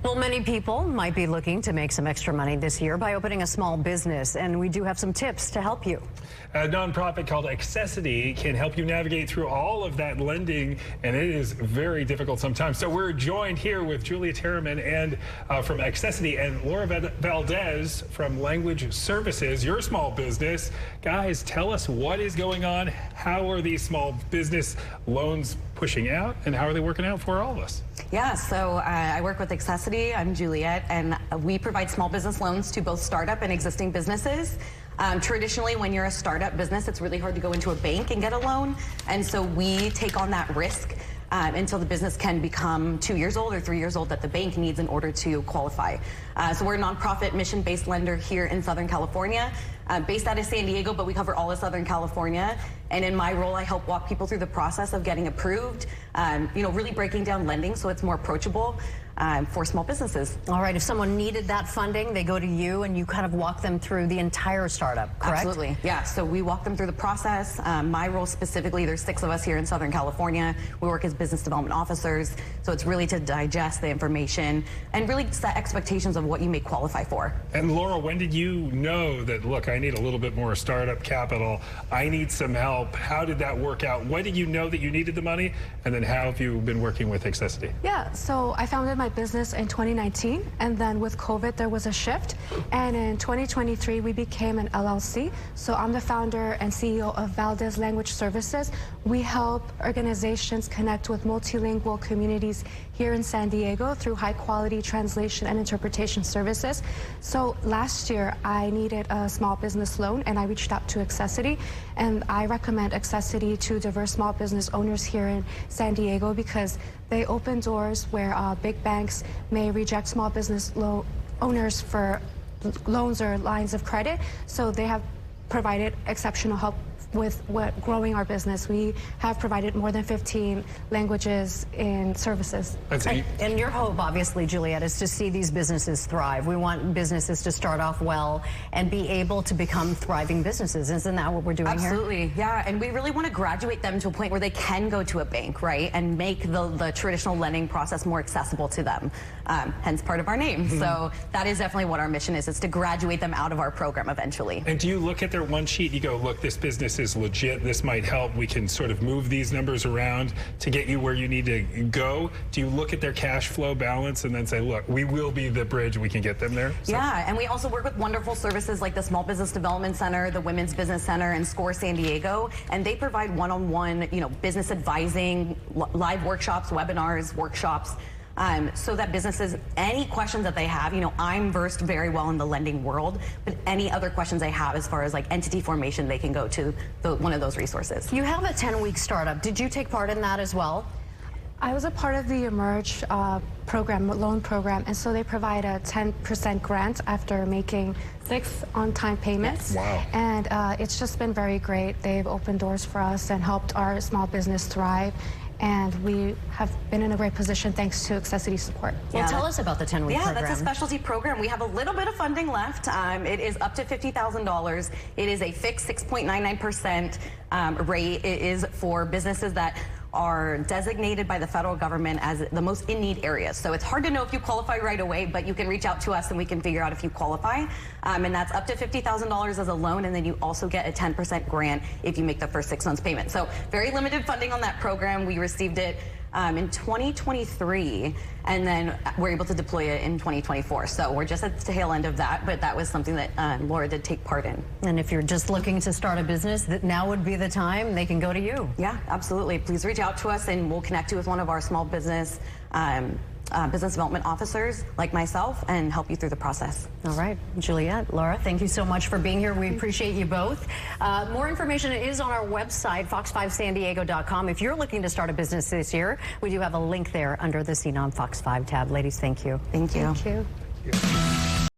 Well, many people might be looking to make some extra money this year by opening a small business, and we do have some tips to help you. A nonprofit called Accesity can help you navigate through all of that lending, and it is very difficult sometimes. So we're joined here with Julia Terriman and from Accesity and Laura Valdez from Language Services, your small business. Guys, tell us what is going on. How are these small business loans pushing out, and how are they working out for all of us? Yeah, so I work with Accesity. I'm Juliet, and we provide small business loans to both startup and existing businesses. Traditionally, when you're a startup business, it's really hard to go into a bank and get a loan, and so we take on that risk until the business can become 2 years old or 3 years old that the bank needs in order to qualify. So we're a nonprofit mission-based lender here in Southern California, based out of San Diego, but we cover all of Southern California. And in my role, I help walk people through the process of getting approved, really breaking down lending so it's more approachable for small businesses. All right, if someone needed that funding, they go to you and you kind of walk them through the entire startup, correct? Absolutely, yeah. So we walk them through the process. My role specifically, there's 6 of us here in Southern California. We work as business development officers, so it's really to digest the information and really set expectations of what you may qualify for. And Laura, when did you know that, look, I need a little bit more startup capital, I need some help? How did that work out? When did you know that you needed the money? And then how have you been working with Accesity? Yeah, so I founded my business in 2019, and then with COVID there was a shift, and in 2023 we became an LLC. So I'm the founder and CEO of Valdez Language Services. We help organizations connect with multilingual communities here in San Diego through high quality translation and interpretation services. So last year I needed a small business loan, and I reached out to Accesity, and I recommend Accesity to diverse small business owners here in San Diego because they open doors where big banks may reject small business owners for loans or lines of credit. So they have provided exceptional help with growing our business. We have provided more than 15 languages in services. And your hope, obviously, Juliet, is to see these businesses thrive. We want businesses to start off well and be able to become thriving businesses. Isn't that what we're doing here? Absolutely, yeah. And we really want to graduate them to a point where they can go to a bank, right, and make the traditional lending process more accessible to them. Hence part of our name. So that is definitely what our mission is to graduate them out of our program eventually. And do you look at their one sheet, you go, look, this business is legit, this might help, we can sort of move these numbers around to get you where you need to go? Do you look at their cash flow balance and then say, look, we will be the bridge, we can get them there? So. Yeah, and we also work with wonderful services like the Small Business Development Center, the Women's Business Center, and SCORE San Diego, and they provide one-on-one, business advising, live workshops, webinars, workshops, so that businesses, any questions that they have, I'm versed very well in the lending world, but any other questions they have as far as like entity formation, they can go to one of those resources. You have a 10-week startup. Did you take part in that as well? I was a part of the Emerge loan program, and so they provide a 10% grant after making 6 on-time payments. Wow. And it's just been very great. They've opened doors for us and helped our small business thrive. And we have been in a great position thanks to Accesity support. Well, tell us about the 10-week program. Yeah, that's a specialty program. We have a little bit of funding left. It is up to $50,000. It is a fixed 6.99% rate. It is for businesses that are designated by the federal government as the most in-need areas. So it's hard to know if you qualify right away, but you can reach out to us and we can figure out if you qualify. And that's up to $50,000 as a loan, and then you also get a 10% grant if you make the first 6 months payment. So very limited funding on that program. We received it in 2023, and then we're able to deploy it in 2024. So we're just at the tail end of that, but that was something that Laura did take part in. And if you're just looking to start a business, that now would be the time. They can go to you. Yeah, absolutely. Please reach out to us, and we'll connect you with one of our small business business development officers like myself and help you through the process. All right, Juliet, Laura, thank you so much for being here. We appreciate you both. More information is on our website, fox5sandiego.com. If you're looking to start a business this year, we do have a link there under the Scene on Fox 5 tab. Ladies, thank you. Thank you. Thank you.